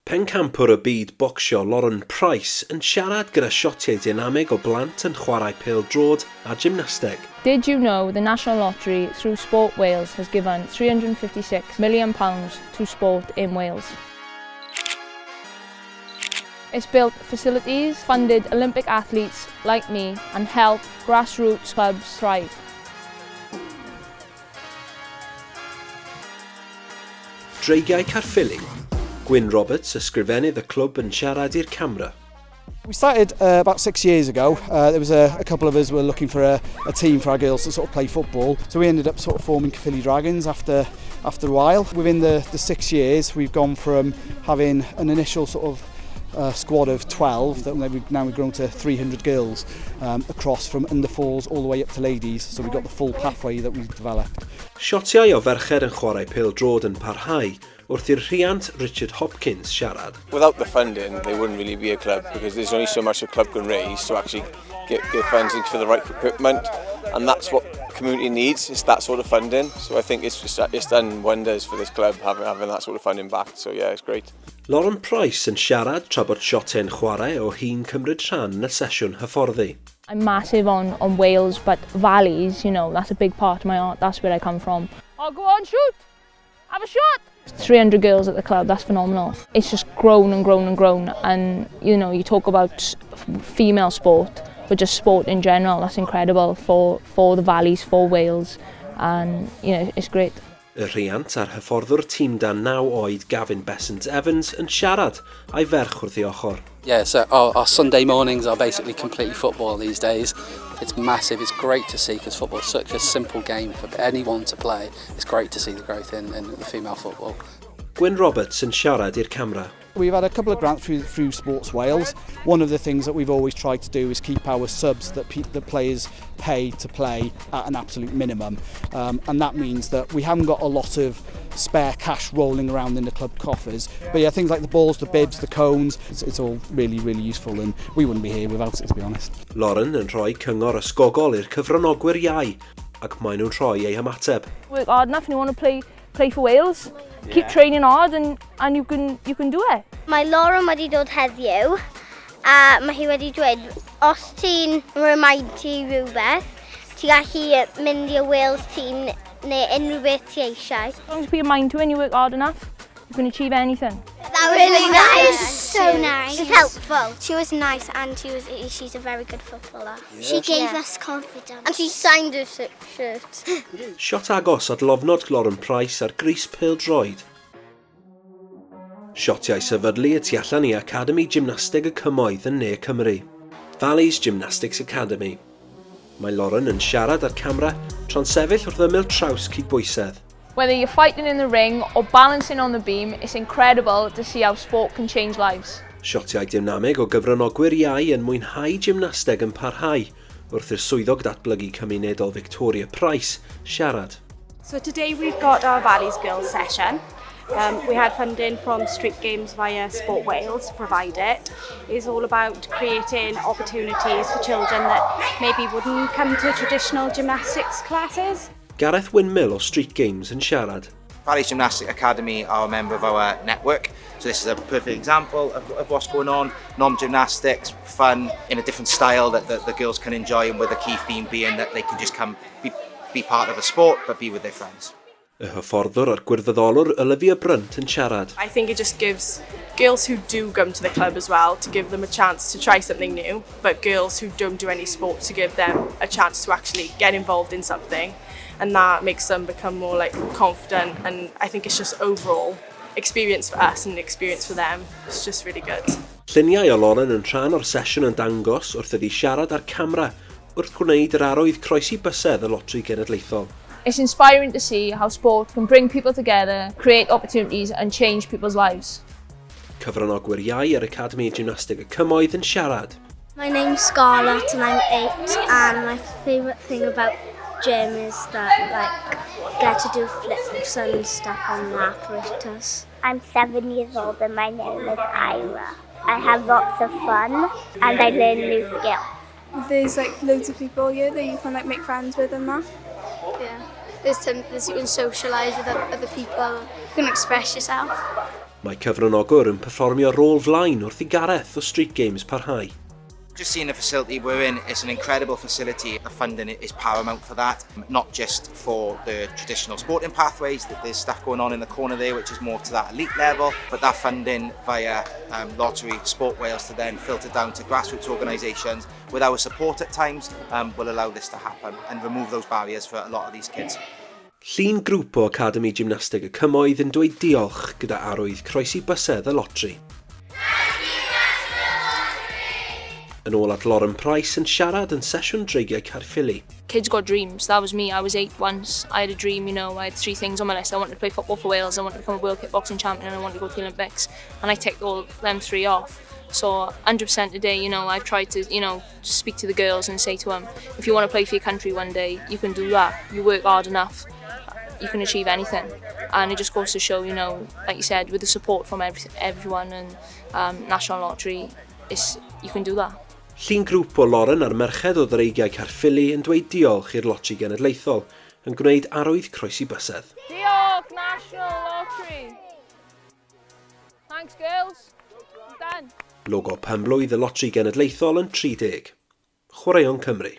Pencampwr y byd bocsio Loteri Price yn siarad gyda siotiau dynamig o blant yn chwarae pêl-drod a gymnasteg. Did you know the National Lottery through Sport Wales has given £356 million to sport in Wales? It's built facilities, funded Olympic athletes like me and helped grassroots clubs thrive. Dreigiau Caerffili. Gwyn Roberts ysgrifennydd y clwb yn siarad i'r camera. We started about 6 years ago. There was a couple of us were looking for a team for our girls to sort of play football. So we ended up sort of forming Caerffili Dragons after a while. Within the 6 years, we've gone from having an initial sort of squad of 12 that now we've grown to 300 girls across from under fours all the way up to ladies. So we've got the full pathway that we've developed. Siotiau o ferched yn chwarae pêl-drod yn parhau wrth i'r rhiant Richard Hopkins siarad. Without the funding, they wouldn't really be a club because there's only so much a club can raise to actually get funding for the right equipment, and that's what the community needs, is that sort of funding. So I think it's done wonders for this club having that sort of funding back, so yeah, it's great. Loteri Price yn siarad tra bod siotiau'n chwarae o hi'n cymryd rhan yn y sesiwn hyfforddi. I'm massive on Wales, but valleys, you know, that's a big part of my art. That's where I come from. Oh, go on, shoot! Have a shot! 300 girls at the club, that's phenomenal. It's just grown and grown and grown. And, you know, you talk about female sport, but just sport in general, that's incredible for the valleys, for Wales. And, you know, it's great. Y rhiant a'r hyfforddwr tîm dan 9 oed Gavin Besant-Evans yn siarad a'i ferch wrth ei ochr. Yeah, so our Sunday mornings are basically completely football these days. It's massive, it's great to see because football is such a simple game for anyone to play. It's great to see the growth in the female football. Gwyn Roberts yn siarad i'r camera. We've had a couple of grants through Sports Wales. One of the things that we've always tried to do is keep our subs that the players pay to play at an absolute minimum. And that means that we haven't got a lot of spare cash rolling around in the club coffers. But yeah, things like the balls, the bibs, the cones, it's all really, really useful, and we wouldn't be here without it, to be honest. Rydyn yn rhoi cyngor ysgogol i'r cyfranogwyr iau, ac maen nhw'n rhoi ei hymateb. Work hard enough and you want to play for Wales. Yeah. Keep training hard and you can do it. Mae Lauren wedi dod heddiw a mae hi wedi dweud, os ti'n remind ti rhywbeth, ti gallu mynd i'r Wales team neu unrhyw beth ti eisiau. As long as you put your mind to it and you work hard enough, you can achieve anything. That was really nice. So nice. She's helpful. She was nice and she's a very good footballer. Yeah. She gave us confidence. And she signed her shirt. Siot agos at lofnod Loteri Price ar grys pêl-droed. Siotiau sefydlu y tu allan i Academi Gymnasteg y Cymoedd yn ne Cymru. Valleys Gymnastics Academy. Mae Lauren yn siarad ar camera tra'n sefyll wrth ymyl traws cydbwysedd. Whether you're fighting in the ring or balancing on the beam, it's incredible to see how sport can change lives. Siotiau dynamig o gyfranogwyr iau yn mwynhau gymnasteg yn parhau wrth i'r swyddog datblygu cymunedol Victoria Price siarad. So today we've got our Valleys Girls session. We had funding from Street Games via Sport Wales to provide it. It's all about creating opportunities for children that maybe wouldn't come to traditional gymnastics classes. Gareth Windmill o Street Games yn siarad. Valleys Gymnastic Academy are a member of our network, so this is a perfect example of what's going on. Non-gymnastics, fun, in a different style that the girls can enjoy, and with the key theme being that they can just come be part of a sport but be with their friends. Y hyfforddwr a'r gwirfoddolwr Olivia Brunt yn siarad. I think it just gives girls who do come to the club as well to give them a chance to try something new, but girls who don't do any sport to give them a chance to actually get involved in something, and that makes them become more confident, and I think it's just overall experience for us and experience for them. It's just really good. Lluniau o Lauren yn rhan o'r sesiwn yn dangos wrth iddi siarad ar camera wrth gwneud yr arwydd croesi bysedd y Loteri Genedlaethol. It's inspiring to see how sport can bring people together, create opportunities and change people's lives. Cyfranogwyr iau ar Academi Gymnasteg y Cymoedd yn siarad. My name's Scarlett and I'm 8, and my favourite thing about gym is that get to do flips and stuff on the apparatus. I'm 7 years old and my name is Ira. I have lots of fun and I learn new skills. There's loads of people here that you can make friends with and that. Yeah. There's you can socialise with other people. You can express yourself. Mae cyfranogwr yn perfformio rôl flaen wrth I gareth o Street Games parhau. Just seeing the facility we're in, it's an incredible facility. The funding is paramount for that, not just for the traditional sporting pathways, that there's stuff going on in the corner there which is more to that elite level, but that funding via Loteri Sport Wales to then filter down to grassroots organisations with our support at times will allow this to happen and remove those barriers for a lot of these kids. Llun grŵp o Academi Gymnasteg y Cymoedd yn dweud diolch gyda arwydd croesi bysedd y loteri. Yn ôl at Lauren Price yn siarad yn sesiwn Dreigiau Caerffili. Kids got dreams. That was me. I was 8 once. I had a dream, you know. I had 3 things on my list. I wanted to play football for Wales, I wanted to become a world kickboxing champion, and I wanted to go to the Olympics. And I ticked all them 3 off. So 100% today, you know, I've tried to, you know, speak to the girls and say to them, if you want to play for your country one day, you can do that. You work hard enough, you can achieve anything. And it just goes to show, you know, like you said, with the support from everyone and National Lottery, you can do that. Llun grŵp o Lauren a'r merched o Dreigiau Caerffili yn dweud diolch i'r Loteri Genedlaethol yn gwneud arwydd croesi bysedd. Diolch, National Lottery! Thanks, girls. Done. Logo pen-blwydd y Loteri Genedlaethol yn 30. Chwaraeon Cymru.